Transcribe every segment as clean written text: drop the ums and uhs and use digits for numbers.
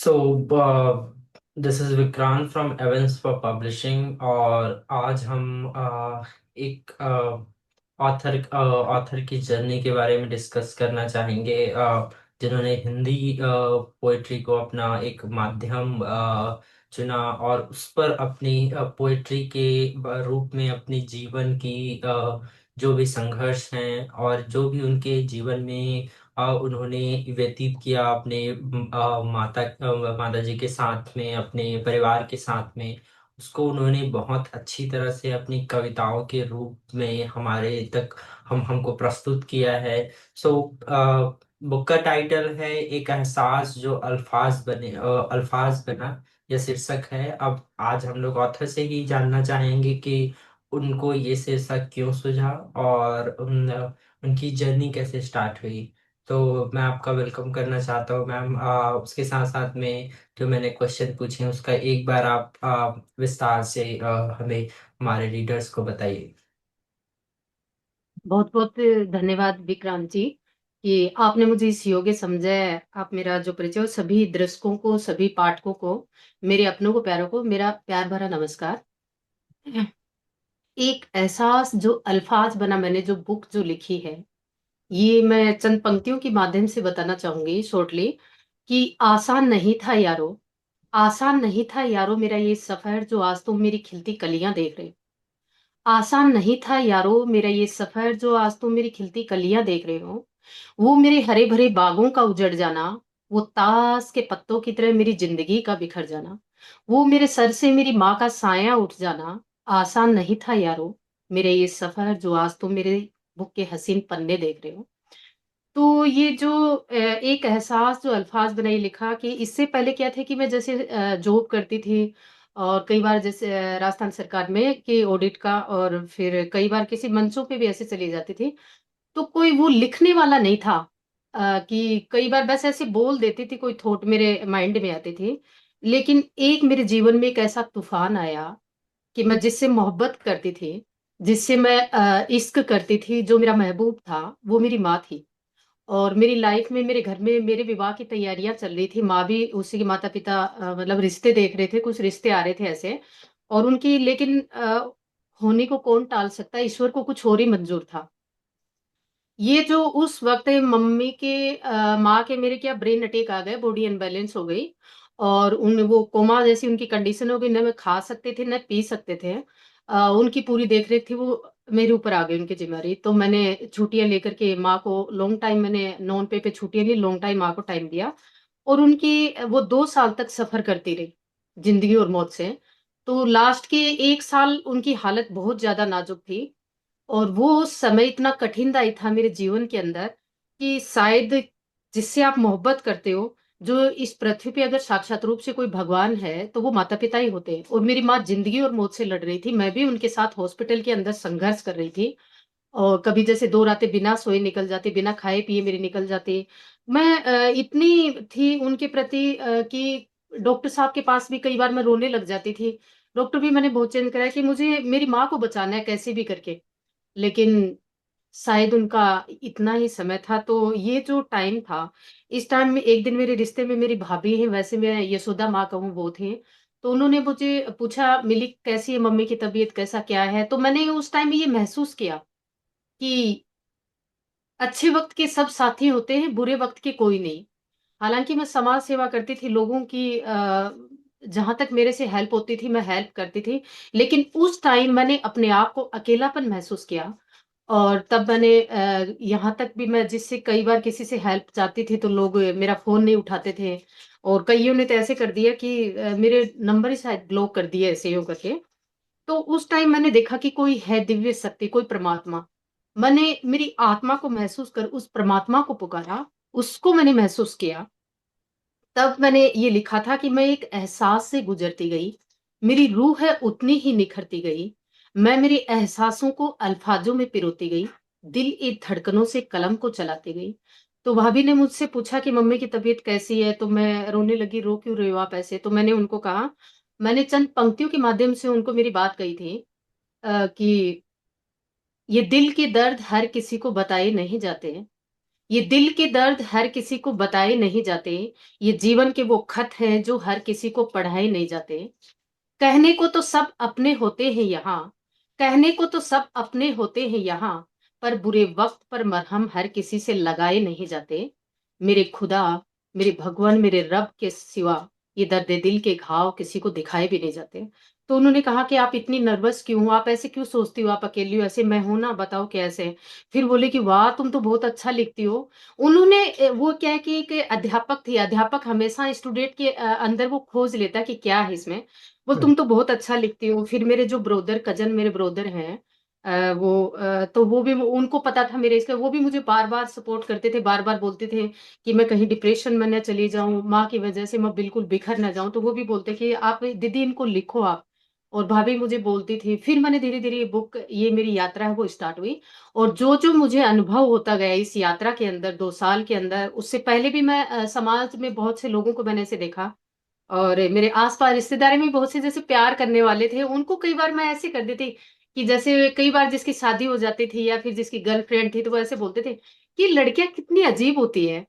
So this is Vikrant from एवेंस for publishing. और आज हम एक ऑथर की जर्नी के बारे में डिस्कस करना चाहेंगे, जिन्होंने हिंदी पोएट्री को अपना एक माध्यम चुना और उस पर अपनी पोएट्री के रूप में अपने जीवन की जो भी संघर्ष हैं और जो भी उनके जीवन में उन्होंने व्यतीत किया अपने माता जी के साथ में, अपने परिवार के साथ में, उसको उन्होंने बहुत अच्छी तरह से अपनी कविताओं के रूप में हमारे तक हमको प्रस्तुत किया है। सो बुक का टाइटल है एक एहसास जो अल्फाज बना, यह शीर्षक है। अब आज हम लोग ऑथर से ही जानना चाहेंगे कि उनको ये शीर्षक क्यों सूझा और उनकी जर्नी कैसे स्टार्ट हुई। तो मैं आपका वेलकम करना चाहता हूँ मैम। उसके साथ साथ में जो मैंने क्वेश्चन पूछे हैं उसका एक बार आप विस्तार से हमें, हमारे रीडर्स को बताइए। बहुत बहुत धन्यवाद विक्रांत जी कि आपने मुझे इस योग्य समझा है। आप मेरा जो परिचय हो, सभी दर्शकों को, सभी पाठकों को, मेरे अपनों को, प्यारों को मेरा प्यार भरा नमस्कार। एक एहसास जो अल्फाज बना, मैंने जो बुक जो लिखी है, ये मैं चंद पंक्तियों के माध्यम से बताना चाहूंगी शॉर्टली कि आसान नहीं था यारो, आसान नहीं था यारो मेरा ये सफर जो आज तुम मेरी खिलती कलियां देख रहे हो। आसान नहीं था यारो मेरा ये सफर जो आज तुम मेरी खिलती कलियां देख रहे हो। वो मेरे हरे भरे बागों का उजड़ जाना, वो ताश के पत्तों की तरह मेरी जिंदगी का बिखर जाना, वो मेरे सर से मेरी माँ का साया उठ जाना। आसान नहीं था यारो मेरे ये सफर जो आज तुम मेरे बुक के हसीन पन्ने देख रहे हो। तो ये जो एक एहसास जो अल्फाज बनाई लिखा कि इससे पहले क्या थे कि मैं जैसे जॉब करती थी और कई बार जैसे राजस्थान सरकार में कि ऑडिट का, और फिर कई बार किसी मंचों पे भी ऐसे चली जाती थी। तो कोई वो लिखने वाला नहीं था। कि कई बार बस ऐसे बोल देती थी, कोई थॉट मेरे माइंड में आती थी। लेकिन एक मेरे जीवन में एक ऐसा तूफान आया कि मैं जिससे मोहब्बत करती थी, जिससे मैं इश्क करती थी, जो मेरा महबूब था, वो मेरी माँ थी। और मेरी लाइफ में, मेरे घर में मेरे विवाह की तैयारियां चल रही थी। माँ भी, उसी के माता पिता मतलब रिश्ते देख रहे थे, कुछ रिश्ते आ रहे थे ऐसे। और उनकी लेकिन होने को कौन टाल सकता है, ईश्वर को कुछ और ही मंजूर था। ये जो उस वक्त मम्मी के माँ के मेरे क्या ब्रेन अटैक आ गए, बॉडी अनबैलेंस हो गई। और उन वो कोमा जैसी उनकी कंडीशन हो गई, न मैं खा सकते थे न पी सकते थे। उनकी पूरी देख रेख थी, वो मेरे ऊपर आ गई उनकी जिम्मेदारी। तो मैंने छुट्टियां लेकर के माँ को लॉन्ग टाइम, मैंने नॉन पे छुट्टियां ली, लॉन्ग टाइम माँ को टाइम दिया। और उनकी वो 2 साल तक सफर करती रही, जिंदगी और मौत से। तो लास्ट के 1 साल उनकी हालत बहुत ज्यादा नाजुक थी। और वो समय इतना कठिनदायी था मेरे जीवन के अंदर कि शायद जिससे आप मोहब्बत करते हो, जो इस पृथ्वी पे अगर साक्षात रूप से कोई भगवान है तो वो माता पिता ही होते हैं। और मेरी माँ जिंदगी और मौत से लड़ रही थी, मैं भी उनके साथ हॉस्पिटल के अंदर संघर्ष कर रही थी। और कभी जैसे 2 रातें बिना सोए निकल जाती, बिना खाए पिए मेरी निकल जाती। मैं इतनी थी उनके प्रति कि डॉक्टर साहब के पास भी कई बार मैं रोने लग जाती थी। डॉक्टर भी मैंने बहुत चेंज कराया कि मुझे मेरी माँ को बचाना है कैसे भी करके। लेकिन शायद उनका इतना ही समय था। तो ये जो टाइम था, इस टाइम में एक दिन मेरे रिश्ते में मेरी भाभी है, वैसे मैं यशोदा माँ कहूँ वो थी। तो उन्होंने मुझे पूछा, मिली कैसी है मम्मी की तबीयत, कैसा क्या है। तो मैंने उस टाइम ये महसूस किया कि अच्छे वक्त के सब साथी होते हैं, बुरे वक्त के कोई नहीं। हालांकि मैं समाज सेवा करती थी, लोगों की जहां तक मेरे से हेल्प होती थी मैं हेल्प करती थी। लेकिन उस टाइम मैंने अपने आप को अकेलापन महसूस किया। और तब मैंने यहाँ तक भी, मैं जिससे कई बार किसी से हेल्प चाहती थी तो लोग मेरा फोन नहीं उठाते थे। और कईयों ने तो ऐसे कर दिया कि मेरे नंबर ही शायद ब्लॉक कर दिए, ऐसे यूं करके। तो उस टाइम मैंने देखा कि कोई है दिव्य शक्ति, कोई परमात्मा। मैंने मेरी आत्मा को महसूस कर उस परमात्मा को पुकारा, उसको मैंने महसूस किया। तब मैंने ये लिखा था कि मैं एक एहसास से गुजरती गई, मेरी रूह है उतनी ही निखरती गई। मैं मेरे एहसासों को अल्फाजों में पिरोती गई, दिल एक धड़कनों से कलम को चलाती गई। तो भाभी ने मुझसे पूछा कि मम्मी की तबीयत कैसी है, तो मैं रोने लगी। रो क्यों रहे हो आप ऐसे? तो मैंने उनको कहा, मैंने चंद पंक्तियों के माध्यम से उनको मेरी बात कही थी कि ये दिल के दर्द हर किसी को बताए नहीं जाते, ये दिल के दर्द हर किसी को बताए नहीं जाते। ये जीवन के वो खत हैं जो हर किसी को पढ़ाए नहीं जाते। कहने को तो सब अपने होते हैं यहाँ, कहने को तो सब अपने होते हैं यहाँ, पर बुरे वक्त पर मरहम हर किसी से लगाए नहीं जाते। मेरे खुदा, मेरे भगवान, मेरे रब के सिवा ये दर्द दिल के घाव किसी को दिखाए भी नहीं जाते। तो उन्होंने कहा कि आप इतनी नर्वस क्यों हो, आप ऐसे क्यों सोचती हो, आप अकेली हो, ऐसे मैं हूं ना, बताओ कैसे। फिर बोले कि वाह तुम तो बहुत अच्छा लिखती हो। उन्होंने वो क्या है कि एक अध्यापक थी, अध्यापक हमेशा स्टूडेंट के अंदर वो खोज लेता है कि क्या है इसमें। बोल हम्म। तुम तो बहुत अच्छा लिखती हो। फिर मेरे जो ब्रोदर कजन मेरे ब्रोदर हैं, तो वो भी उनको पता था मेरे इसका, वो भी मुझे बार बार सपोर्ट करते थे, बार बार बोलते थे कि मैं कहीं डिप्रेशन में न चली जाऊं, माँ की वजह से मैं बिल्कुल बिखर ना जाऊं। तो वो भी बोलते कि आप दीदी इनको लिखो आप। और भाभी मुझे बोलती थी। फिर मैंने धीरे धीरे ये बुक, ये मेरी यात्रा है वो स्टार्ट हुई। और जो जो मुझे अनुभव होता गया इस यात्रा के अंदर, 2 साल के अंदर, उससे पहले भी मैं समाज में बहुत से लोगों को मैंने ऐसे देखा। और मेरे आसपास रिश्तेदारी में बहुत से जैसे प्यार करने वाले थे, उनको कई बार मैं ऐसे कर देती कि जैसे कई बार जिसकी शादी हो जाती थी या फिर जिसकी गर्लफ्रेंड थी, तो वो ऐसे बोलते थे कि लड़कियां कितनी अजीब होती है,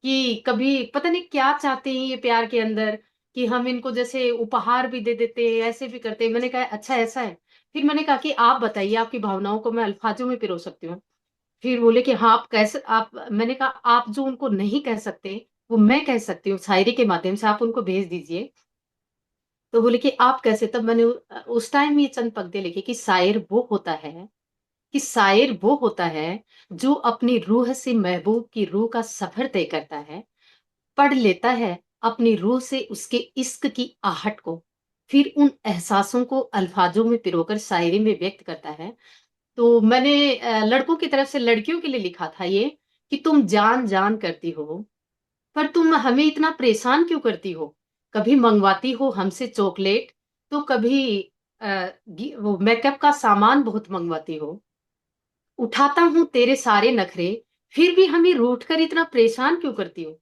कि कभी पता नहीं क्या चाहते हैं ये प्यार के अंदर, कि हम इनको जैसे उपहार भी दे देते हैं, ऐसे भी करते हैं। मैंने कहा अच्छा ऐसा है। फिर मैंने कहा कि आप बताइए, आपकी भावनाओं को मैं अल्फाजों में पिरो सकती हूँ। फिर बोले कि हाँ आप कैसे, आप, मैंने कहा आप जो उनको नहीं कह सकते वो मैं कह सकती हूँ शायरी के माध्यम से, आप उनको भेज दीजिए। तो बोले कि आप कैसे। तब मैंने उस टाइम ये चंद पंक्ति लिखी कि शायर वो होता है, कि शायर वो होता है जो अपनी रूह से महबूब की रूह का सफर तय करता है, पढ़ लेता है अपनी रूह से उसके इश्क की आहट को, फिर उन एहसासों को अल्फाजों में पिरोकर शायरी में व्यक्त करता है। तो मैंने लड़कों की तरफ से लड़कियों के लिए लिखा था ये, कि तुम जान जान करती हो, पर तुम हमें इतना परेशान क्यों करती हो। कभी मंगवाती हो हमसे चॉकलेट, तो कभी वो मेकअप का सामान बहुत मंगवाती हो। उठाता हूँ तेरे सारे नखरे, फिर भी हमें रूठ कर इतना परेशान क्यों करती हो।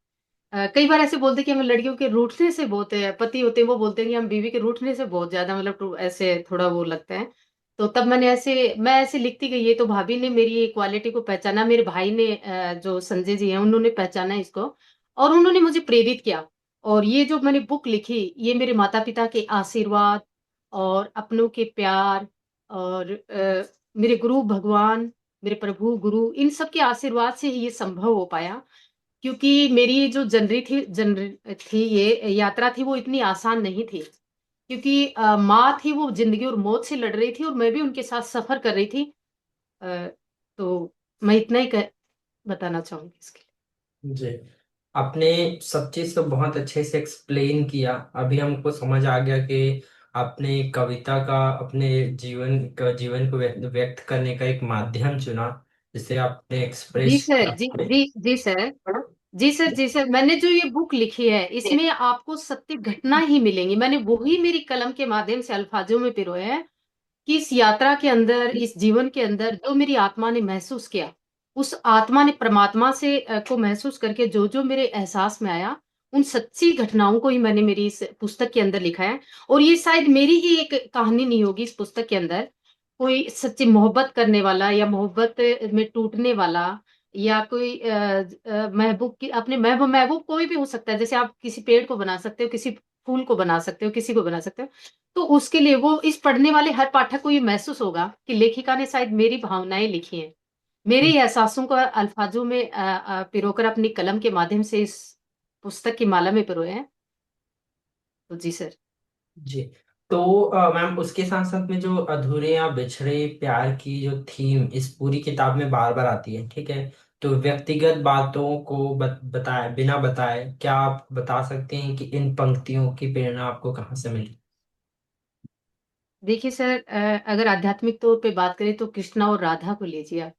कई बार ऐसे बोलते कि हमें लड़कियों के रूठने से बहुत पति होते हैं वो बोलते हैं कि हम बीवी के रूठने से बहुत ज्यादा मतलब ऐसे थोड़ा वो लगता है। तो तब मैं ऐसे लिखती गई। ये तो भाभी ने मेरी ये क्वालिटी को पहचाना, मेरे भाई ने जो संजय जी हैं उन्होंने पहचाना इसको, और उन्होंने मुझे प्रेरित किया। और ये जो मैंने बुक लिखी, ये मेरे माता पिता के आशीर्वाद और अपनों के प्यार और मेरे गुरु भगवान, मेरे प्रभु गुरु, इन सब के आशीर्वाद से ही ये संभव हो पाया। क्योंकि मेरी ये जो जनरी थी, ये यात्रा थी, वो इतनी आसान नहीं थी। क्योंकि माँ थी, वो जिंदगी और मौत से लड़ रही थी और मैं भी उनके साथ सफर कर रही थी। अ, तो मैं इतना ही बताना चाहूंगी इसके जी, आपने सब चीज को बहुत अच्छे से एक्सप्लेन किया। अभी हमको समझ आ गया कि आपने कविता का अपने जीवन को व्यक्त करने का एक माध्यम चुना, जिसे आपने लिए। जी एक्सप्रेस सर, किया। जी सर, जी सर, जी सर, मैंने जो ये बुक लिखी है इसमें आपको सत्य घटना ही मिलेंगी। मैंने वही मेरी कलम के माध्यम से अल्फाजों में पिरोए हैं, कि इस यात्रा के अंदर, इस जीवन के अंदर जो मेरी आत्मा ने महसूस किया, उस आत्मा ने परमात्मा से को महसूस करके जो जो मेरे एहसास में आया, उन सच्ची घटनाओं को ही मैंने मेरी इस पुस्तक के अंदर लिखा है। और ये शायद मेरी ही एक कहानी नहीं होगी इस पुस्तक के अंदर। कोई सच्ची मोहब्बत करने वाला या मोहब्बत में टूटने वाला, या कोई महबूब की अपने महबूब महबूब कोई भी हो सकता है। जैसे आप किसी पेड़ को बना सकते हो, किसी फूल को बना सकते हो, किसी को बना सकते हो। तो उसके लिए वो इस पढ़ने वाले हर पाठक को ये महसूस होगा कि लेखिका ने शायद मेरी भावनाएं लिखी हैं, मेरे ही एहसासों को अल्फाजों में पिरोकर अपनी कलम के माध्यम से इस पुस्तक की माला में पिरोए हैं। तो जी सर। जी, तो मैम उसके साथ साथ में जो अधूरे या बिछड़े प्यार की जो थीम इस पूरी किताब में बार बार आती है, ठीक है। तो व्यक्तिगत बातों को बताए बिना बताए क्या आप बता सकते हैं कि इन पंक्तियों की प्रेरणा आपको कहाँ से मिली? देखिए सर, अगर आध्यात्मिक तौर पे बात करें तो कृष्णा और राधा को लीजिए आप,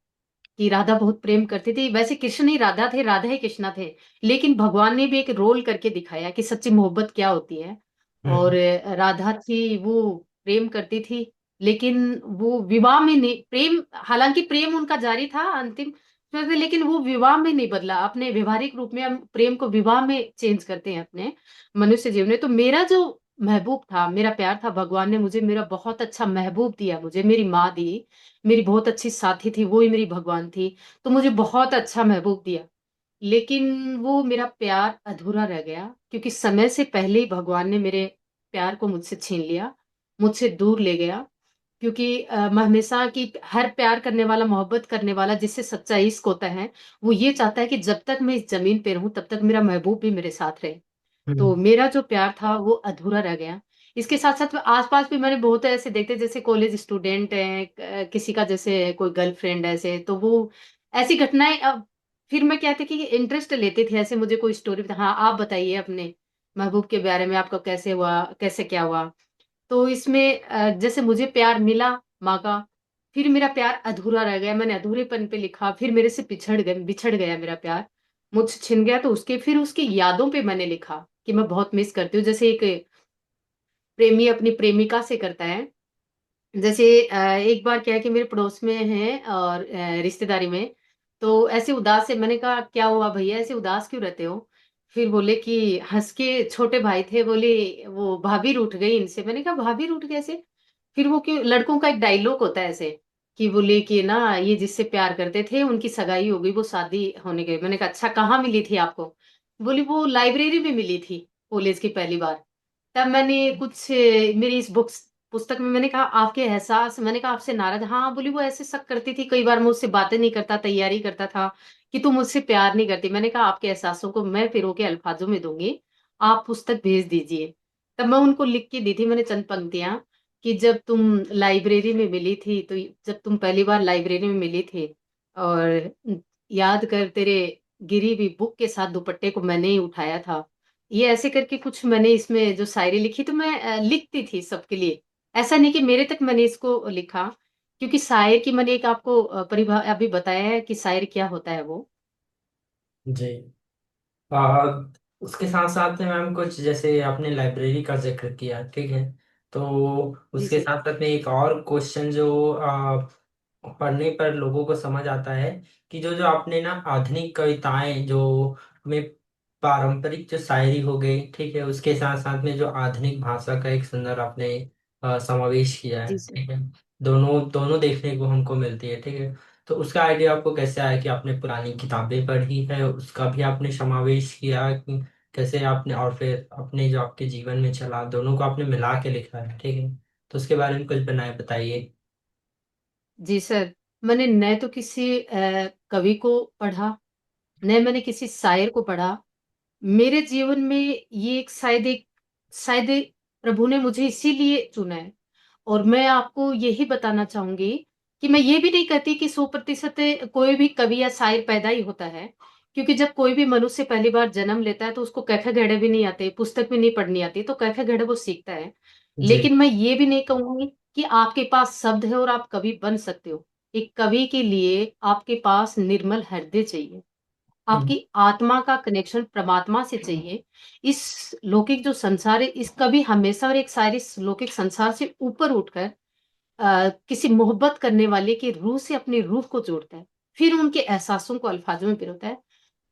कि राधा बहुत प्रेम करती थी। वैसे कृष्ण ही राधा थे, राधा ही कृष्णा थे। लेकिन भगवान ने भी एक रोल करके दिखाया कि सच्ची मोहब्बत क्या होती है। और हम्म। राधा थी, वो प्रेम करती थी, लेकिन वो विवाह में नहीं, प्रेम हालांकि प्रेम उनका जारी था अंतिम में, लेकिन वो विवाह में नहीं बदला। अपने व्यवहारिक रूप में हम प्रेम को विवाह में चेंज करते हैं अपने मनुष्य जीवन में। तो मेरा जो महबूब था, मेरा प्यार था, भगवान ने मुझे मेरा बहुत अच्छा महबूब दिया, मुझे मेरी माँ दी, मेरी बहुत अच्छी साथी थी, वो ही मेरी भगवान थी। तो मुझे बहुत अच्छा महबूब दिया। लेकिन वो मेरा प्यार अधूरा रह गया, क्योंकि समय से पहले ही भगवान ने मेरे प्यार को मुझसे छीन लिया, मुझसे दूर ले गया। क्योंकि मैं हमेशा कि हर प्यार करने वाला, मोहब्बत करने वाला, जिससे सच्चा इश्क होता है, वो ये चाहता है कि जब तक मैं इस जमीन पे रहूं तब तक मेरा महबूब भी मेरे साथ रहे। तो हम्म। मेरा जो प्यार था वो अधूरा रह गया। इसके साथ साथ आसपास भी मैंने बहुत ऐसे देखते, जैसे कॉलेज स्टूडेंट हैं, किसी का जैसे कोई गर्लफ्रेंड ऐसे, तो वो ऐसी घटनाएं, अब फिर मैं क्या था कि इंटरेस्ट लेते थे, ऐसे मुझे कोई स्टोरी बता, हाँ आप बताइए अपने महबूब के बारे में, आपका कैसे हुआ, कैसे क्या हुआ। तो इसमें जैसे मुझे प्यार मिला माँ का, फिर मेरा प्यार अधूरा रह गया, मैंने अधूरेपन पे लिखा, फिर मेरे से बिछड़ गया मेरा प्यार, मुझसे छिन गया, तो उसके फिर उसकी यादों पे मैंने लिखा कि मैं बहुत मिस करती हूँ। जैसे एक प्रेमी अपनी प्रेमिका से करता है, जैसे एक बार क्या है कि मेरे पड़ोस में है और रिश्तेदारी में, तो ऐसे उदास है, मैंने कहा क्या हुआ भैया, ऐसे उदास क्यों रहते हो। फिर बोले कि हंस के, छोटे भाई थे, बोले वो भाभी रूठ गई इनसे। मैंने कहा भाभी रूठ गए ऐसे। फिर वो क्यों, लड़कों का एक डायलॉग होता है ऐसे, कि बोले कि ना ये जिससे प्यार करते थे उनकी सगाई हो गई, वो शादी होने गई। मैंने कहा अच्छा, कहाँ मिली थी आपको। बोली वो लाइब्रेरी में मिली थी, कॉलेज की पहली बार। तब मैंने कुछ मेरी इस बुक्स पुस्तक में मैंने कहा आपके एहसास, मैंने कहा आपसे नाराज, हाँ बोली वो ऐसे शक करती थी, कई बार मुझसे बातें नहीं करता, तैयारी करता था कि तुम मुझसे प्यार नहीं करती। मैंने कहा आपके एहसासों को मैं पिरो के अल्फाजों में दूंगी, आप पुस्तक भेज दीजिए। तब मैं उनको लिख के दी थी मैंने चंद पंक्तियां, कि जब तुम लाइब्रेरी में मिली थी, तो जब तुम पहली बार लाइब्रेरी में मिली थी, और याद कर तेरे गिरी हुई बुक के साथ दुपट्टे को मैंने ही उठाया था। ये ऐसे करके कुछ मैंने इसमें जो शायरी लिखी, तो मैं लिखती थी सबके लिए, ऐसा नहीं कि मेरे तक मैंने इसको लिखा। क्योंकि शायर की मैंने एक आपको परिभा अभी बताया है कि शायर क्या होता है वो। जी। आ, उसके साथ साथ में मैम कुछ जैसे आपने लाइब्रेरी का जिक्र किया, ठीक है, तो जी उसके सर। साथ साथ में एक और क्वेश्चन जो पढ़ने पर लोगों को समझ आता है कि जो जो आपने ना आधुनिक कविताएं जो में पारंपरिक जो शायरी हो गई, ठीक है, उसके साथ साथ में जो आधुनिक भाषा का एक सुंदर आपने समावेश किया जी है, सर। ठीक है, दोनों दोनों देखने को हमको मिलती है, ठीक है। तो उसका आइडिया आपको कैसे आया कि आपने पुरानी किताबें पढ़ी है, उसका भी आपने समावेश किया कि कैसे आपने, और फिर अपने जो आपके जीवन में चला, दोनों को आपने मिला के लिखा है, ठीक है, तो उसके बारे में कुछ बनाए बताइए। जी सर, मैंने न तो किसी कवि को पढ़ा, न मैंने किसी शायर को पढ़ा। मेरे जीवन में ये एक शायद प्रभु ने मुझे इसीलिए चुना है। और मैं आपको यही बताना चाहूंगी कि मैं ये भी नहीं कहती कि 100% कोई भी कवि या शायर पैदा ही होता है। क्योंकि जब कोई भी मनुष्य पहली बार जन्म लेता है तो उसको क ख गढ़े भी नहीं आते, पुस्तक भी नहीं पढ़नी आती, तो क ख गढ़े वो सीखता है। जी। लेकिन मैं ये भी नहीं कहूंगी कि आपके पास शब्द है और आप कवि बन सकते हो। एक कवि के लिए आपके पास निर्मल हृदय चाहिए, हम्म। आपकी आत्मा का कनेक्शन परमात्मा से चाहिए। इस लौकिक जो संसार है, इस कवि हमेशा, और एक शायर इस लौकिक संसार से ऊपर उठकर किसी मोहब्बत करने वाले की रूह से अपनी रूह को जोड़ता है, फिर उनके एहसासों को अल्फाजों में पिरोता है।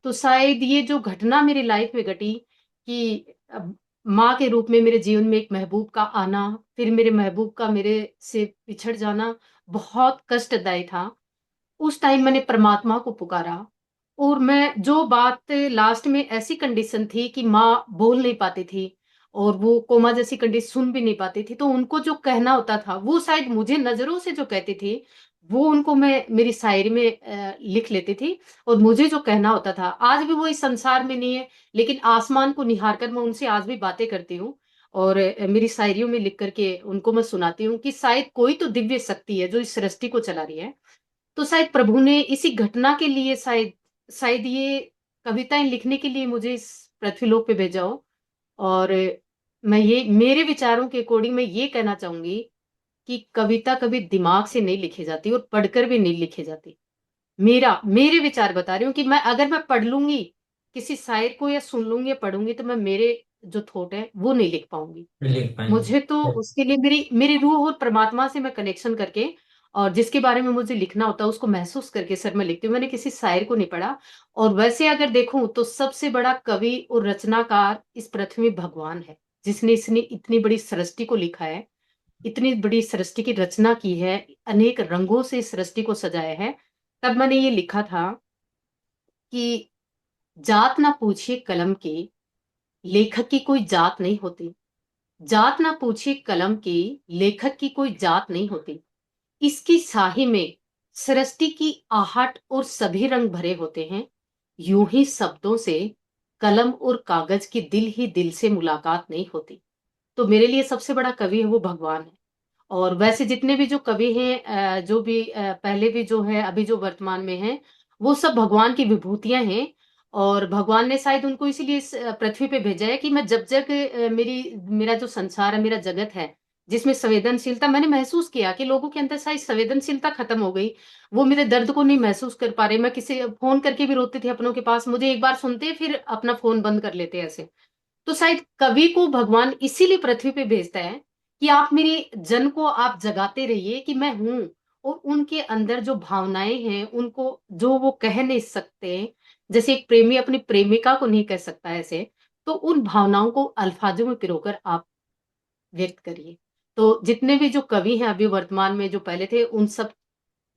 तो शायद ये जो घटना मेरी लाइफ में घटी, कि माँ के रूप में मेरे जीवन में एक महबूब का आना, फिर मेरे महबूब का मेरे से बिछड़ जाना बहुत कष्टदायी था। उस टाइम मैंने परमात्मा को पुकारा, और मैं जो बात लास्ट में ऐसी कंडीशन थी कि माँ बोल नहीं पाती थी, और वो कोमा जैसी कंडीशन, सुन भी नहीं पाती थी, तो उनको जो कहना होता था वो शायद मुझे नजरों से जो कहती थी, वो उनको मैं मेरी शायरी में लिख लेती थी। और मुझे जो कहना होता था, आज भी वो इस संसार में नहीं है, लेकिन आसमान को निहार कर मैं उनसे आज भी बातें करती हूँ। और मेरी शायरियों में लिख करके उनको मैं सुनाती हूँ कि शायद कोई तो दिव्य शक्ति है जो इस सृष्टि को चला रही है। तो शायद प्रभु ने इसी घटना के लिए, शायद शायद ये कविताएं लिखने के लिए मुझे इस पृथ्वीलोक पे भेजा हो। और मैं ये, मेरे विचारों के अकॉर्डिंग मैं ये कहना चाहूंगी कि कविता कभी दिमाग से नहीं लिखी जाती और पढ़कर भी नहीं लिखी जाती। मेरे विचार बता रही हूँ कि मैं, अगर मैं पढ़ लूंगी किसी शायर को, या सुन लूंगी या पढ़ूंगी, तो मैं मेरे जो थॉट है वो नहीं लिख पाऊंगी। लिख मुझे तो पाएंगे। उसके लिए मेरी मेरी रूह और परमात्मा से मैं कनेक्शन करके, और जिसके बारे में मुझे लिखना होता है उसको महसूस करके सर मैं लिखती हूँ। मैंने किसी शायर को नहीं पढ़ा। और वैसे अगर देखूं तो सबसे बड़ा कवि और रचनाकार इस पृथ्वी में भगवान है, जिसने इसने इतनी बड़ी सृष्टि को लिखा है, इतनी बड़ी सृष्टि की रचना की है, अनेक रंगों से इस सृष्टि को सजाया है। तब मैंने ये लिखा था कि जात ना पूछिए कलम की, लेखक की कोई जात नहीं होती। जात ना पूछिए कलम की, लेखक की कोई जात नहीं होती। इसकी स्याही में सृष्टि की आहट और सभी रंग भरे होते हैं। यूं ही शब्दों से, कलम और कागज की दिल ही दिल से मुलाकात नहीं होती। तो मेरे लिए सबसे बड़ा कवि है वो भगवान है। और वैसे जितने भी जो कवि हैं, जो भी पहले भी जो है, अभी जो वर्तमान में हैं, वो सब भगवान की विभूतियां हैं। और भगवान ने शायद उनको इसीलिए इस पृथ्वी पे भेजा है कि मैं जब जब मेरा जो संसार है, मेरा जगत है, जिसमें संवेदनशीलता मैंने महसूस किया कि लोगों के अंदर शायद संवेदनशीलता खत्म हो गई। वो मेरे दर्द को नहीं महसूस कर पा रहे। मैं किसी फोन करके भी रोती थी अपनों के पास, मुझे एक बार सुनते फिर अपना फोन बंद कर लेते ऐसे। तो शायद कवि को भगवान इसीलिए पृथ्वी पे भेजता है कि आप मेरे जन को आप जगाते रहिए कि मैं हूं। और उनके अंदर जो भावनाएं हैं, उनको जो वो कह नहीं सकते, जैसे एक प्रेमी अपनी प्रेमिका को नहीं कह सकता ऐसे, तो उन भावनाओं को अल्फाजों में पिरोकर आप व्यक्त करिए। तो जितने भी जो कवि हैं अभी वर्तमान में, जो पहले थे, उन सब,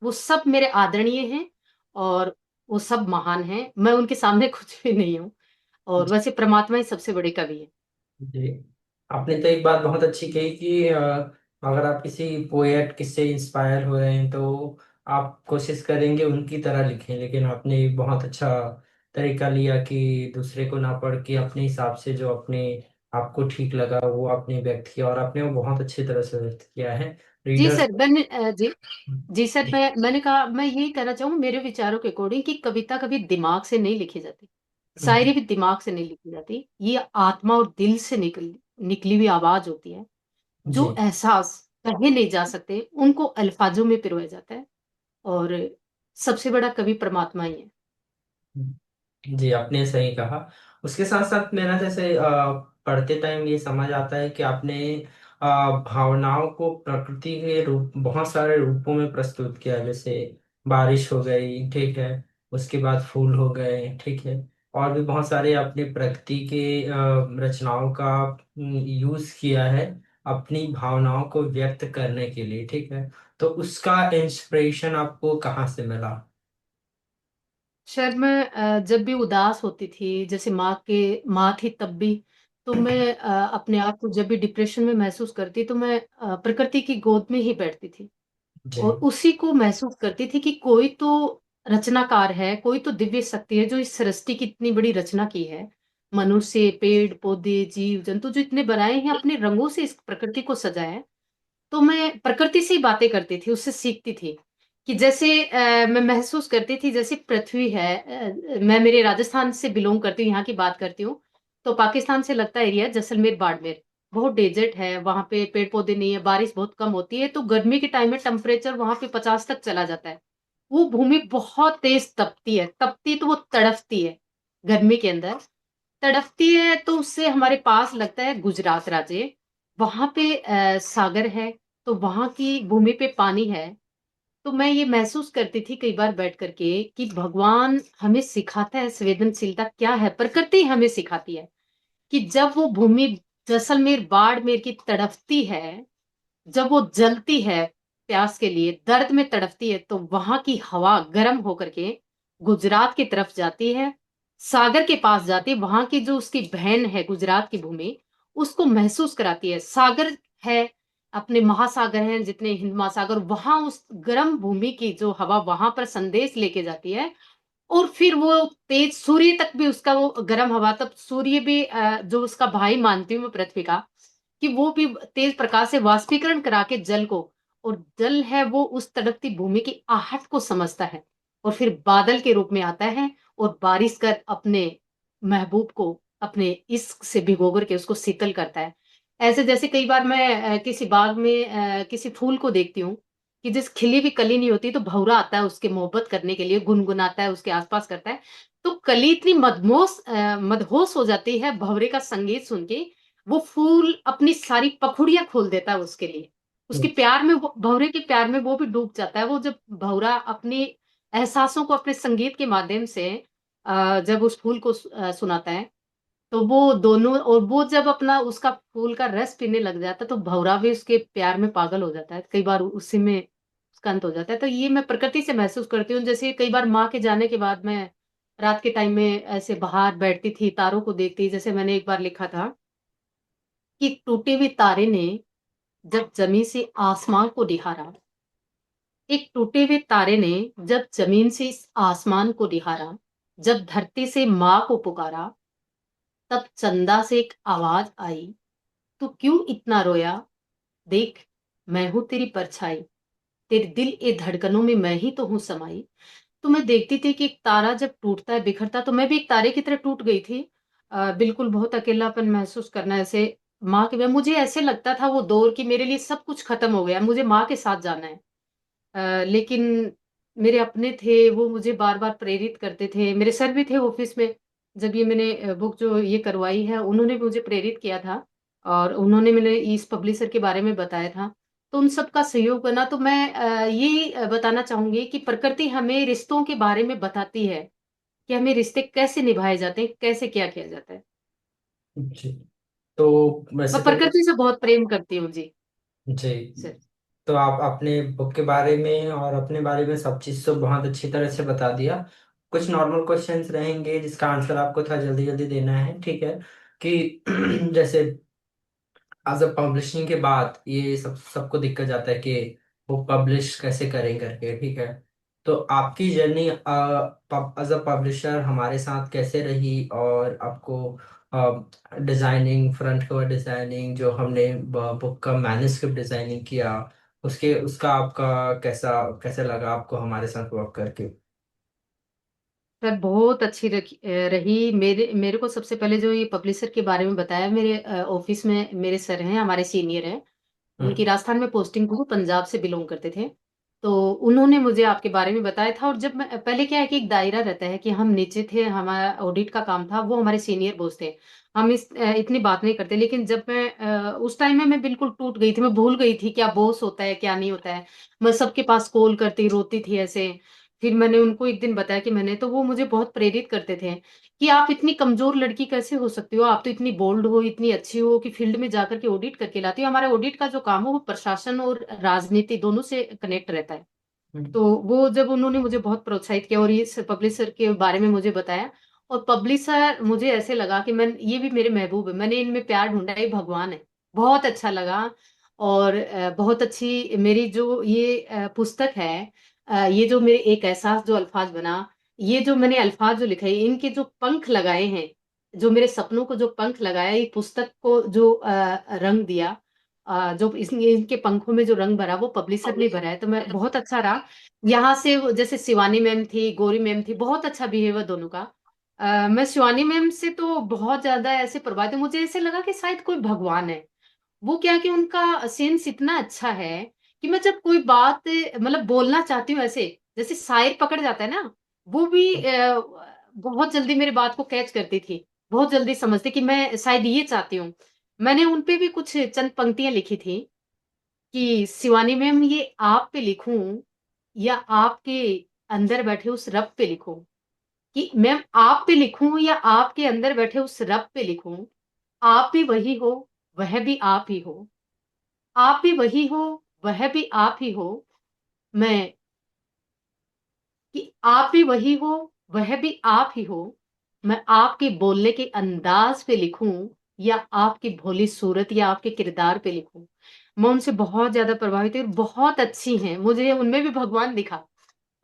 वो सब मेरे आदरणीय हैं। और वो सब महान हैं। मैं उनके सामने कुछ भी नहीं हूँ। और वैसे परमात्मा ही सबसे बड़े कवि है। जी, आपने तो एक बात बहुत अच्छी कही कि अगर आप किसी पोएट किससे इंस्पायर हो रहे हैं तो आप कोशिश करेंगे उनकी तरह लिखें, लेकिन आपने एक बहुत अच्छा तरीका लिया कि दूसरे को ना पढ़ के अपने हिसाब से जो अपने आपको ठीक लगा वो आपने व्यक्त किया, और आपने वो बहुत अच्छी तरह से व्यक्त किया है। जी रीडर्स। सर, जी जी सर, मैंने कहा, मैं यही कहना चाहूँ मेरे विचारों के अकॉर्डिंग कि कविता कभी दिमाग से नहीं लिखी जाती। शायरी भी दिमाग से नहीं लिखी जाती। ये आत्मा और दिल से निकली हुई आवाज होती है। जो जी। एहसास कहे नहीं जा सकते, उनको अल्फाजों में पिरोया जाता है। और सबसे बड़ा कवि परमात्मा ही है। जी, आपने सही कहा। उसके साथ साथ मेरा जैसे पढ़ते टाइम ये समझ आता है कि आपने भावनाओं को प्रकृति के रूप बहुत सारे रूपों में प्रस्तुत किया, जैसे बारिश हो गई, ठीक है, उसके बाद फूल हो गए, ठीक है, और भी बहुत सारे आपने प्रकृति के रचनाओं का यूज किया है अपनी भावनाओं को व्यक्त करने के लिए, ठीक है। तो उसका इंस्पिरेशन आपको कहाँ से मिला? शायद मैं जब भी उदास होती थी, जैसे माँ थी तब भी, तो मैं अपने आप को जब भी डिप्रेशन में महसूस करती, तो मैं प्रकृति की गोद में ही बैठती थी। जी। और उसी को महसूस करती थी कि कोई तो रचनाकार है, कोई तो दिव्य शक्ति है जो इस सृष्टि की इतनी बड़ी रचना की है। मनुष्य, पेड़ पौधे, जीव जंतु जो इतने बनाए हैं, अपने रंगों से इस प्रकृति को सजाया है। तो मैं प्रकृति से ही बातें करती थी, उससे सीखती थी। कि जैसे मैं महसूस करती थी जैसे पृथ्वी है। मैं मेरे राजस्थान से बिलोंग करती हूँ, यहाँ की बात करती हूँ। तो पाकिस्तान से लगता एरिया जैसलमेर बाड़मेर, बहुत डेजर्ट है वहां पे, पेड़ पौधे नहीं है, बारिश बहुत कम होती है, तो गर्मी के टाइम में टेम्परेचर वहां पे 50 तक चला जाता है। वो भूमि बहुत तेज तपती है, तपती तो वो तड़फती है गर्मी के अंदर, तड़पती है। तो उससे हमारे पास लगता है गुजरात राज्य, वहां पे सागर है, तो वहां की भूमि पे पानी है। तो मैं ये महसूस करती थी कई बार बैठ करके कि भगवान हमें सिखाता है संवेदनशीलता क्या है, प्रकृति हमें सिखाती है कि जब वो भूमि जैसलमेर बाड़मेर की तड़पती है, जब वो जलती है, प्यास के लिए दर्द में तड़पती है, तो वहां की हवा गर्म होकर के गुजरात की तरफ जाती है, सागर के पास जाती है। वहां की जो उसकी बहन है गुजरात की भूमि, उसको महसूस कराती है। सागर है, अपने महासागर हैं जितने, हिंद महासागर, वहां उस गर्म भूमि की जो हवा वहां पर संदेश लेके जाती है। और फिर वो तेज सूर्य तक भी उसका वो गर्म हवा, तब सूर्य भी जो उसका भाई मानती हूँ मैं पृथ्वी का, कि वो भी तेज प्रकाश से वाष्पीकरण करा के जल को, और जल है वो उस तड़पती भूमि की आहट को समझता है, और फिर बादल के रूप में आता है और बारिश कर अपने महबूब को अपने इश्क से भिगो कर के उसको शीतल करता है। ऐसे जैसे कई बार मैं किसी बाग में किसी फूल को देखती हूँ कि जिस खिली हुई कली नहीं होती, तो भौरा आता है उसके मोहब्बत करने के लिए, गुनगुनाता है, उसके आसपास करता है। तो कली इतनी मदहोश हो जाती है भंवरे का संगीत सुन के, वो फूल अपनी सारी पखुड़ियां खोल देता है उसके लिए। उसके प्यार में, वो भंवरे के प्यार में वो भी डूब जाता है। वो जब भंवरा अपने एहसासों को अपने संगीत के माध्यम से जब उस फूल को सुनाता है, तो वो दोनों, और वो जब अपना उसका फूल का रस पीने लग जाता है, तो भंवरा भी उसके प्यार में पागल हो जाता है। कई बार उसी में उसका अंत हो जाता है। तो ये मैं प्रकृति से महसूस करती हूँ। जैसे कई बार माँ के जाने के बाद मैं रात के टाइम में ऐसे बाहर बैठती थी, तारों को देखती। जैसे मैंने एक बार लिखा था कि टूटे हुए तारे ने जब जमीन से आसमान को निहारा, एक टूटे हुए तारे ने जब जमीन से इस आसमान को निहारा, जब धरती से माँ को पुकारा, तब चंदा से एक आवाज आई, तू क्यों इतना रोया? देख, मैं हूं तेरी परछाई, तेरे दिल ए धड़कनों में मैं ही तो हूं समाई। तो मैं देखती थी कि एक तारा जब टूटता है, बिखरता, तो मैं भी एक तारे की तरह टूट गई थी। बिल्कुल बहुत अकेलापन महसूस करना, ऐसे माँ के बिना मुझे ऐसे लगता था वो दौर कि मेरे लिए सब कुछ खत्म हो गया, मुझे माँ के साथ जाना है। लेकिन मेरे अपने थे, वो मुझे बार-बार प्रेरित करते थे। मेरे सर भी थे ऑफ़िस में, जब ये मैंने बुक जो ये करवाई है, उन्होंने भी मुझे प्रेरित किया था और उन्होंने मुझे इस पब्लिशर के बारे में बताया था। तो उन सब का सहयोग बना। तो मैं ये बताना चाहूँगी कि प्रकृति हमें रिश्तों के बारे में बताती है, कि हमें रिश्ते कैसे निभाए जाते हैं, कैसे क्या किया जाता है। जी। तो वैसे मैं तो प्रकृति से बहुत प्रेम करती हूँ। जी, जी, सर। तो आप अपने बुक के बारे में और अपने बारे में सब चीज़ तो बहुत अच्छी तरह से बता दिया। कुछ नॉर्मल क्वेश्चंस रहेंगे जिसका आंसर आपको थोड़ा जल्दी जल्दी देना है, ठीक है? कि जैसे एज अ पब्लिशिंग के बाद ये सबको दिक्कत जाता है कि वो पब्लिश कैसे करें करके, ठीक है? तो आपकी जर्नी एज अ पब्लिशर हमारे साथ कैसे रही, और आपको डिजाइनिंग, फ्रंट कवर डिजाइनिंग, जो हमने बुक का मैन्युस्क्रिप्ट डिजाइनिंग किया, उसके उसका आपका कैसा कैसे लगा आपको हमारे साथ वर्क करके? सर बहुत अच्छी रही। मेरे मेरे को सबसे पहले जो ये पब्लिशर के बारे में बताया, मेरे ऑफिस में मेरे सर हैं, हमारे सीनियर हैं। उनकी हम्म। राजस्थान में पोस्टिंग थी, वो पंजाब से बिलोंग करते थे। तो उन्होंने मुझे आपके बारे में बताया था। और जब मैं पहले क्या है कि एक दायरा रहता है कि हम नीचे थे, हमारा ऑडिट का काम था, वो हमारे सीनियर बॉस थे। हम इतनी बात नहीं करते। लेकिन जब मैं उस टाइम में मैं बिल्कुल टूट गई थी, मैं भूल गई थी क्या बॉस होता है क्या नहीं होता है। मैं सबके पास कॉल करती रोती थी ऐसे। फिर मैंने उनको एक दिन बताया कि मैंने, तो वो मुझे बहुत प्रेरित करते थे कि आप इतनी कमजोर लड़की कैसे हो सकती हो, आप तो इतनी बोल्ड हो, इतनी अच्छी हो कि फील्ड में जाकर के ऑडिट करके लाती हो। हमारा ऑडिट का जो काम है वो प्रशासन और राजनीति दोनों से कनेक्ट रहता है। हम्म। तो वो जब उन्होंने मुझे बहुत प्रोत्साहित किया और इस पब्लिशर के बारे में मुझे बताया, और पब्लिशर मुझे ऐसे लगा कि मैं, ये भी मेरे महबूब है, मैंने इनमें प्यार ढूंढा, ये भगवान है। बहुत अच्छा लगा। और बहुत अच्छी मेरी जो ये पुस्तक है, ये जो मेरे एक एहसास जो अल्फाज बना, ये जो मैंने अल्फाज जो लिखे, इनके जो पंख लगाए हैं, जो मेरे सपनों को जो पंख लगाया, ये पुस्तक को जो रंग दिया, जो इनके पंखों में जो रंग भरा, वो पब्लिशर ने भरा है। तो मैं बहुत अच्छा रहा। यहाँ से जैसे शिवानी मैम थी, गौरी मैम थी, बहुत अच्छा बिहेवियर दोनों का। मैं शिवानी मैम से तो बहुत ज्यादा ऐसे प्रभावित हूँ, मुझे ऐसे लगा कि शायद कोई भगवान है। वो क्या कि उनका सेंस इतना अच्छा है कि मैं जब कोई बात मतलब बोलना चाहती हूँ ऐसे, जैसे शायर पकड़ जाता है ना, वो भी बहुत जल्दी मेरी बात को कैच करती थी। बहुत जल्दी समझती कि मैं शायद ये चाहती हूँ। मैंने उनपे भी कुछ चंद पंक्तियां लिखी थी कि शिवानी मैम, ये आप पे लिखूं या आपके अंदर बैठे उस रब पे लिखूं, कि मैम आप पे लिखूं या आपके अंदर बैठे उस रब पे लिखूं, आप भी वही हो, वह भी आप ही हो। आप भी वही हो, वह भी आप ही हो। मैं, कि आप भी वही हो, वह भी आप ही हो। मैं आपके बोलने के अंदाज पे लिखूं या आपकी भोली सूरत या आपके किरदार पे लिखूं। मैं उनसे बहुत ज्यादा प्रभावित हुई और बहुत अच्छी हैं, मुझे उनमें भी भगवान दिखा।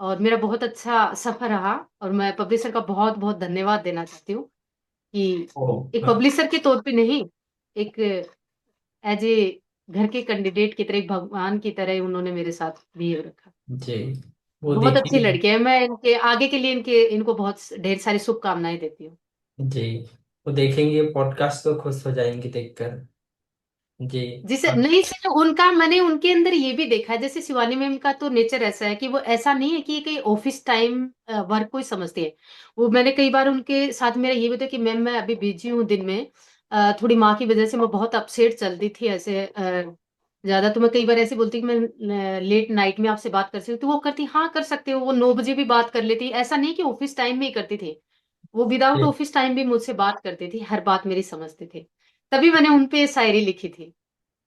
और मेरा बहुत अच्छा सफर रहा। और मैं पब्लिशर का बहुत बहुत धन्यवाद देना चाहती हूँ कि ओ। एक पब्लिशर के तौर पे नहीं, एक एज ए घर के कैंडिडेट की तरह, एक भगवान की तरह उन्होंने मेरे साथ बिहेव रखा। जी। वो बहुत अच्छी देखिए। लड़की है। मैं इनके आगे के लिए इनको बहुत ढेर सारी शुभकामनाएं देती हूँ। जी, वो देखेंगे पॉडकास्ट तो खुश हो जाएंगे देखकर। जी। जिसे अब नहीं से उनका, मैंने उनके अंदर ये भी देखा है, जैसे शिवानी मैम का तो नेचर ऐसा है कि वो ऐसा नहीं है कि कहीं ऑफिस टाइम वर्क को ही समझती है। वो मैंने कई बार उनके साथ मेरा ये भी था कि मैम मैं अभी बिजी हूँ दिन में, थोड़ी माँ की वजह से मैं बहुत अपसेट चलती थी ऐसे ज्यादा। तो मैं कई बार ऐसे बोलती कि मैं लेट नाइट में आपसे बात कर सकती हूँ, तो वो करती हाँ कर सकते हो। वो 9 बजे भी बात कर लेती, ऐसा नहीं कि ऑफिस टाइम में ही करती थी। वो विदाउट ऑफिस टाइम भी मुझसे बात करती थी, हर बात मेरी समझते थे। तभी मैंने उनपे शायरी लिखी थी।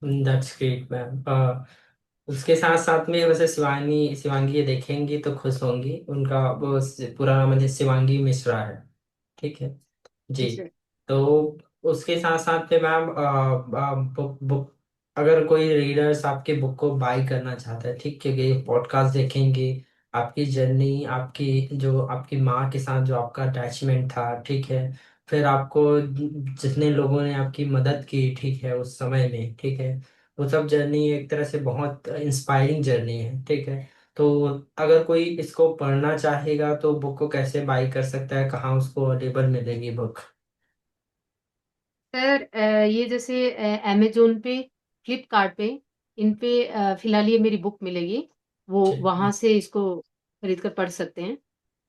That's great ma'am. उसके साथ साथ में वैसे शिवानी शिवांगी ये देखेंगी तो खुश होंगी, उनका वो पूरा नाम है शिवांगी मिश्रा है। ठीक है जी। जी सर। तो उसके साथ साथ में मैम बुक बुक अगर कोई रीडर्स आपके बुक को बाय करना चाहता है, ठीक, क्योंकि पॉडकास्ट देखेंगे आपकी जर्नी, आपकी जो आपकी माँ के साथ जो आपका अटैचमेंट था, ठीक है, फिर आपको जितने लोगों ने आपकी मदद की, ठीक है, उस समय में, ठीक है, वो सब जर्नी एक तरह से बहुत इंस्पायरिंग जर्नी है, ठीक है। तो अगर कोई इसको पढ़ना चाहेगा तो बुक को कैसे बाई कर सकता है, कहाँ उसको अवेलेबल मिलेगी बुक? सर ये जैसे अमेजोन पे, फ्लिपकार्ट पे, इन पे फिलहाल ये मेरी बुक मिलेगी। वो ठीक वहां है से इसको खरीद कर पढ़ सकते हैं।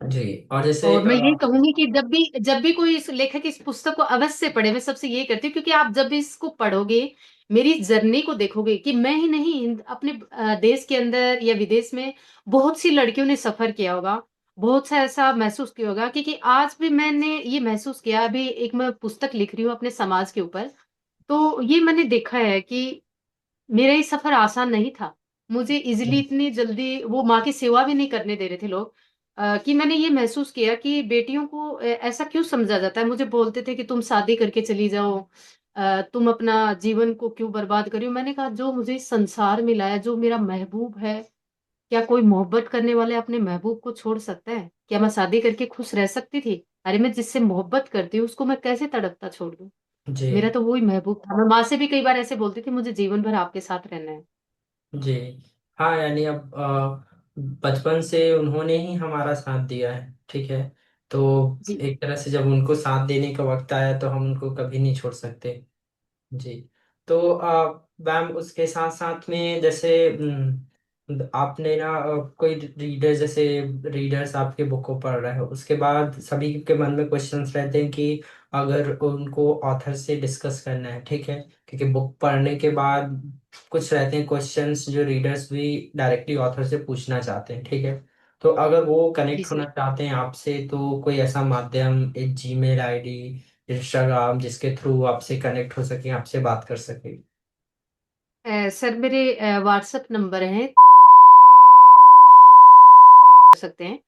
जी। और जैसे और मैं यही कहूंगी कि जब भी कोई इस लेखक इस पुस्तक को अवश्य पढ़े, मैं सबसे ये करती हूँ, क्योंकि आप जब भी इसको पढ़ोगे, मेरी जर्नी को देखोगे कि मैं ही नहीं, अपने देश के अंदर या विदेश में बहुत सी लड़कियों ने सफर किया होगा, बहुत सा ऐसा महसूस किया होगा, क्योंकि आज भी मैंने ये महसूस किया। अभी एक मैं पुस्तक लिख रही हूँ अपने समाज के ऊपर, तो ये मैंने देखा है कि मेरा ये सफर आसान नहीं था। मुझे इजीली इतनी जल्दी वो माँ की सेवा भी नहीं करने दे रहे थे लोग। कि मैंने ये महसूस किया कि बेटियों को ऐसा क्यों समझा जाता है। मुझे बोलते थे कि तुम शादी करके चली जाओ, तुम अपना जीवन को क्यों बर्बाद करी हो। मैंने कहा जो मुझे इस संसार में लाया, जो मेरा महबूब है, क्या कोई मोहब्बत करने वाले अपने महबूब को छोड़ सकता है? क्या मैं शादी करके खुश रह सकती थी? अरे मैं जिससे मोहब्बत करती हूँ उसको मैं कैसे तड़पता छोड़ दूं? जी मेरा तो वही महबूब था। मैं माँ से भी कई बार ऐसे बोलती थी, मुझे जीवन भर आपके साथ रहना है। जी। हाँ, यानी अब बचपन से उन्होंने ही हमारा साथ दिया है, ठीक है। तो जी एक तरह से जब उनको साथ देने का वक्त आया तो हम उनको कभी नहीं छोड़ सकते। जी। तो मैम उसके साथ साथ में जैसे आपने ना कोई रीडर, जैसे रीडर्स आपके बुक को पढ़ रहे हो, उसके बाद सभी के मन में क्वेश्चंस रहते हैं कि अगर उनको ऑथर से डिस्कस करना है, ठीक है, क्योंकि बुक पढ़ने के बाद कुछ रहते हैं क्वेश्चंस जो रीडर्स भी डायरेक्टली ऑथर से पूछना चाहते हैं, ठीक है। तो अगर वो जी कनेक्ट होना सर। चाहते हैं आपसे तो कोई ऐसा माध्यम, एक जीमेल आईडी, इंस्टाग्राम, जिसके थ्रू आपसे कनेक्ट हो सके, आपसे बात कर सके? सर मेरे व्हाट्सएप नंबर है, कर सकते हैं।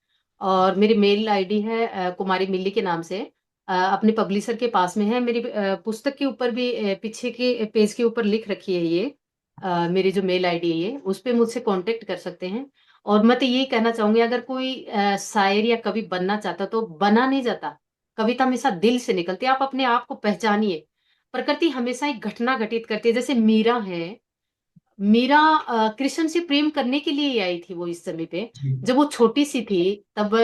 और मेरी मेल आईडी है कुमारी मिल्ली के नाम से। अपने पब्लिशर के पास में है। मेरी पुस्तक के ऊपर भी पीछे के पेज के ऊपर लिख रखी है ये। मेरी जो मेल आईडी है ये, उस पे मुझसे कांटेक्ट कर सकते हैं। और मैं तो यही कहना चाहूंगी, अगर कोई शायर या कवि बनना चाहता तो बना नहीं जाता। कविता हमेशा दिल से निकलती है। आप अपने आप को पहचानिए। प्रकृति हमेशा एक घटना घटित करती है। जैसे मीरा है, मीरा कृष्ण से प्रेम करने के लिए ही आई थी वो इस समय पे। जी जब वो छोटी सी थी तब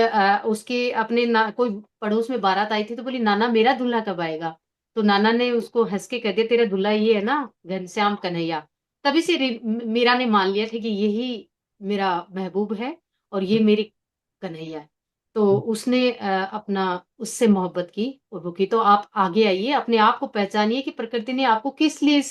उसके अपने कोई पड़ोस में बारात आई थी, तो बोली नाना मेरा दूल्हा कब आएगा? तो नाना ने उसको हंस के कह दिया तेरा दूल्हा ये है ना, घनश्याम कन्हैया। तभी से मीरा ने मान लिया था कि यही मेरा महबूब है और ये मेरी कन्हैया है। तो उसने अपना उससे मोहब्बत की और वो की। तो आप आगे आइए, अपने आप को पहचानिए कि प्रकृति ने आपको किस लिए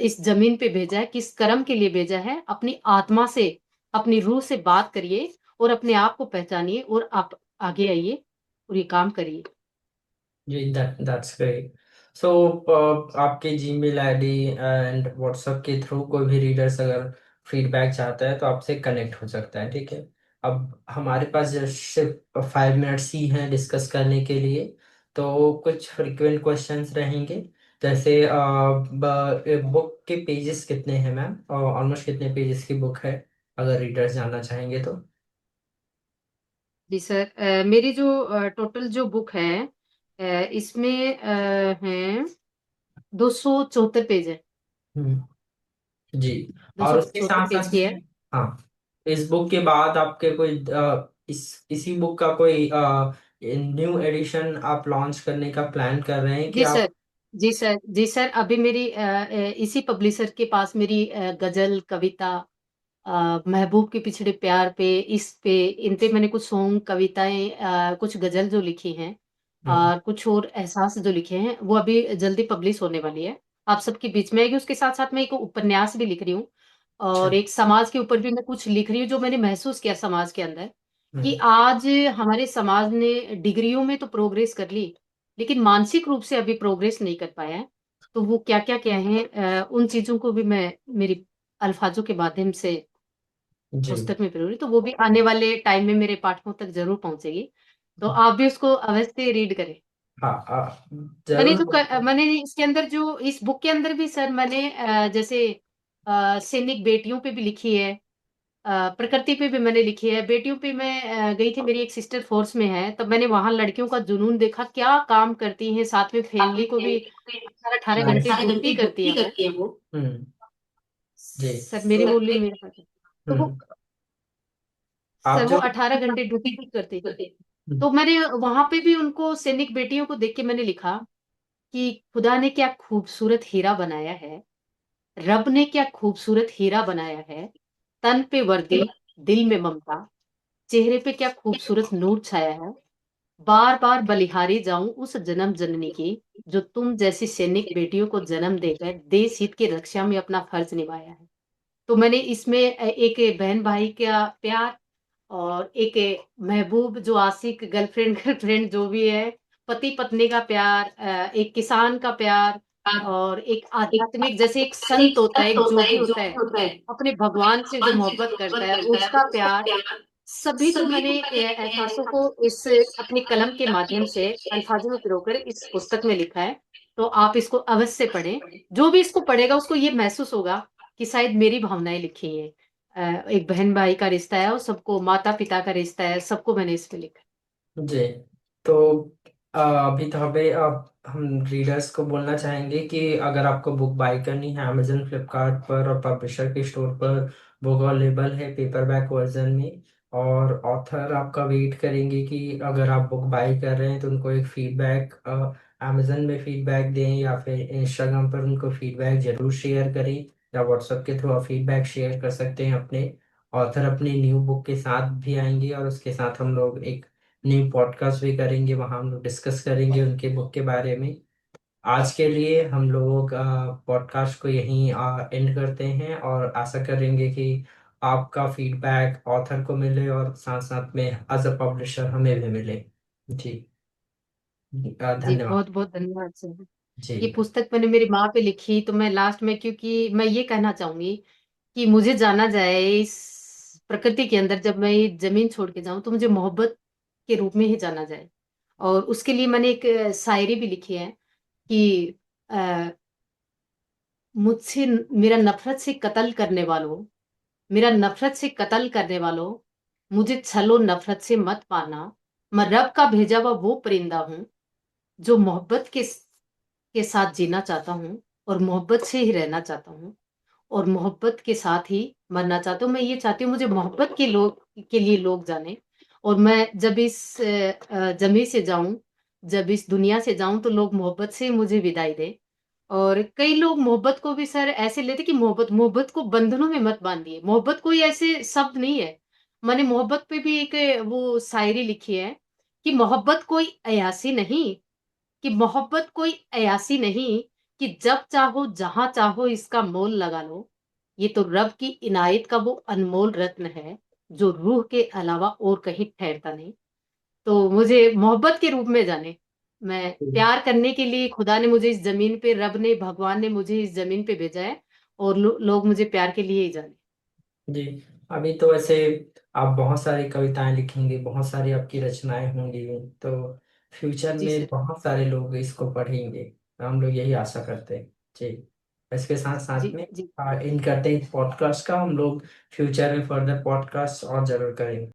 इस जमीन पे भेजा है, किस कर्म के लिए भेजा है। अपनी आत्मा से, अपनी रूह से बात करिए और अपने आप को पहचानिए और आप आगे आइए और ये काम करिए। जी, दैट्स ग्रेट। सो आपके जीमेल आईडी एंड व्हाट्सएप के थ्रू कोई भी रीडर्स अगर फीडबैक चाहता है तो आपसे कनेक्ट हो सकता है, ठीक है। अब हमारे पास जस्ट सिर्फ 5 मिनट्स ही हैं डिस्कस करने के लिए, तो कुछ फ्रिक्वेंट क्वेश्चंस रहेंगे। जैसे बुक के पेजेस कितने हैं मैम, और ऑलमोस्ट कितने पेजेस की बुक है, अगर रीडर्स जानना चाहेंगे तो? जी सर, मेरी जो टोटल जो बुक है, इसमें हैं 274 पेज है। जी। दो और सौ उसके चौहत्तर साथ पेज साथ की है। में, हाँ, इस बुक के बाद आपके कोई इसी बुक का कोई न्यू एडिशन आप लॉन्च करने का प्लान कर रहे हैं कि जी सर। आप? जी सर। जी सर, अभी मेरी इसी पब्लिशर के पास मेरी गजल, कविता, महबूब के पिछड़े प्यार पे, इस पे, इन पे मैंने कुछ सॉन्ग, कविताएं, कुछ गजल जो लिखी हैं हम्म, और कुछ और एहसास जो लिखे हैं, वो अभी जल्दी पब्लिश होने वाली है। आप सबके बीच में आएगी। उसके साथ साथ मैं एक उपन्यास भी लिख रही हूँ अच्छा। और एक समाज के ऊपर भी मैं कुछ लिख रही हूँ, जो मैंने महसूस किया समाज के अंदर कि हम्म, आज हमारे समाज ने डिग्रियों में तो प्रोग्रेस कर ली, लेकिन मानसिक रूप से अभी प्रोग्रेस नहीं कर पाया है। तो वो क्या क्या क्या है, उन चीजों को भी मैं, मेरी अल्फाजों के माध्यम से जी। पुस्तक में पिरोई, तो वो भी आने वाले टाइम में मेरे पाठकों तक ज़रूर पहुँचेगी। तो आप भी उसको अवश्य रीड करें। हाँ, मैंने जरूर। मैंने इसके अंदर जो इस बुक के अंदर भी सर मैंने जैसे सैनिक बेटियों पे भी लिखी है, प्रकृति पे भी मैंने लिखी है। बेटियों पे मैं गई थी, मेरी एक सिस्टर फोर्स में है, तब मैंने वहां लड़कियों का जुनून देखा, क्या काम करती हैं, साथ में फैमिली को भी 18-18 घंटे नाइस। ड्यूटी करती है वो। हम्म। जी। सर मेरी बोली मेरे पास है। तो वो हम्म। आप सर वो जो 18 घंटे ड्यूटी करती है। हम्म। तो मैंने वहां पे भी उनको सैनिक बेटियों को देख के मैंने लिखा कि खुदा ने क्या खूबसूरत हीरा बनाया है, रब ने क्या खूबसूरत हीरा बनाया है। तन पे वर्दी, दिल में ममता, चेहरे पे क्या खूबसूरत नूर छाया है। बार बार बलिहारी जाऊं उस जन्म जननी की, जो तुम जैसी सैनिक बेटियों को जन्म देकर देश हित की रक्षा में अपना फर्ज निभाया है। तो मैंने इसमें एक बहन भाई का प्यार, और एक महबूब जो आशिक गर्लफ्रेंड गर्लफ्रेंड जो भी है, पति पत्नी का प्यार, एक किसान का प्यार, और एक आध्यात्मिक जैसे एक संत होता है, एक जोगी होता है, अपने भगवान से जो मोहब्बत करता है उसका प्यार, सभी को मैंने एहसासों को इस अपनी कलम के माध्यम से अल्फाजों में पिरोकर इस पुस्तक में लिखा है। तो आप इसको अवश्य पढ़ें। जो भी इसको पढ़ेगा उसको ये महसूस होगा कि शायद मेरी भावनाएं लिखी हैं। एक बहन भाई का रिश्ता है, और सबको माता पिता का रिश्ता है, सबको मैंने इसमें लिखा जी। तो अभी तो हमें अब हम रीडर्स को बोलना चाहेंगे कि अगर आपको बुक बाय करनी है अमेजन फ्लिपकार्ट पर और पब्लिशर के स्टोर पर बुक अवेलेबल है पेपरबैक वर्जन में। और ऑथर आपका वेट करेंगे कि अगर आप बुक बाय कर रहे हैं तो उनको एक फीडबैक अमेजन में फीडबैक दें या फिर इंस्टाग्राम पर उनको फीडबैक जरूर शेयर करें। या व्हाट्सएप के थ्रू आप फीडबैक शेयर कर सकते हैं अपने। ऑथर अपनी न्यू बुक के साथ भी आएंगे और उसके साथ हम लोग एक न्यू पॉडकास्ट भी करेंगे वहां हम लोग डिस्कस करेंगे उनके बुक के बारे में। आज के लिए हम लोगों का पॉडकास्ट को यहीं एंड करते हैं और आशा करेंगे कि आपका फीडबैक ऑथर को मिले और साथ साथ में एज अ पब्लिशर हमें भी मिले। जी। जी। धन्यवाद। बहुत बहुत धन्यवाद सर। जी। ये पुस्तक मैंने मेरी माँ पे लिखी, तो मैं लास्ट में, क्योंकि मैं ये कहना चाहूंगी कि मुझे जाना जाए इस प्रकृति के अंदर, जब मैं ये जमीन छोड़ के जाऊं तो मुझे मोहब्बत के रूप में ही जाना जाए। और उसके लिए मैंने एक शायरी भी लिखी है कि अ, मुझसे मेरा नफरत से कत्ल करने वालों, मेरा नफरत से कत्ल करने वालों, मुझे छलो नफरत से मत पाना। मैं रब का भेजा हुआ वो परिंदा हूँ, जो मोहब्बत के साथ जीना चाहता हूँ, और मोहब्बत से ही रहना चाहता हूँ, और मोहब्बत के साथ ही मरना चाहता हूँ। मैं ये चाहती हूँ मुझे मोहब्बत के लिए लोग जाने। और मैं जब इस जमी से जाऊं, जब इस दुनिया से जाऊं, तो लोग मोहब्बत से मुझे विदाई दे। और कई लोग मोहब्बत को भी सर ऐसे लेते कि मोहब्बत मोहब्बत को बंधनों में मत बांधिए, मोहब्बत कोई ऐसे शब्द नहीं है। मैंने मोहब्बत पे भी एक वो शायरी लिखी है कि मोहब्बत कोई अयासी नहीं, कि मोहब्बत कोई अयासी नहीं, कि जब चाहो जहां चाहो इसका मोल लगा लो। ये तो रब की इनायत का वो अनमोल रत्न है, जो रूह के अलावा और कहीं ठहरता नहीं। तो मुझे मोहब्बत के रूप में जाने। मैं प्यार करने के लिए खुदा ने मुझे इस जमीन पे, रब ने, भगवान ने मुझे इस जमीन पे भेजा है, और लोग मुझे प्यार के लिए ही जाने। जी। अभी तो वैसे आप बहुत सारी कविताएं लिखेंगे बहुत सारी आपकी रचनाएं होंगी। तो फ्यूचर जी में सर। बहुत सारे लोग इसको पढ़ेंगे तो हम लोग यही आशा करते हैं। जी। इसके साथ साथ जी में जी। इन करते हैं पॉडकास्ट का हम लोग फ्यूचर में फर्दर पॉडकास्ट और जरूर करेंगे।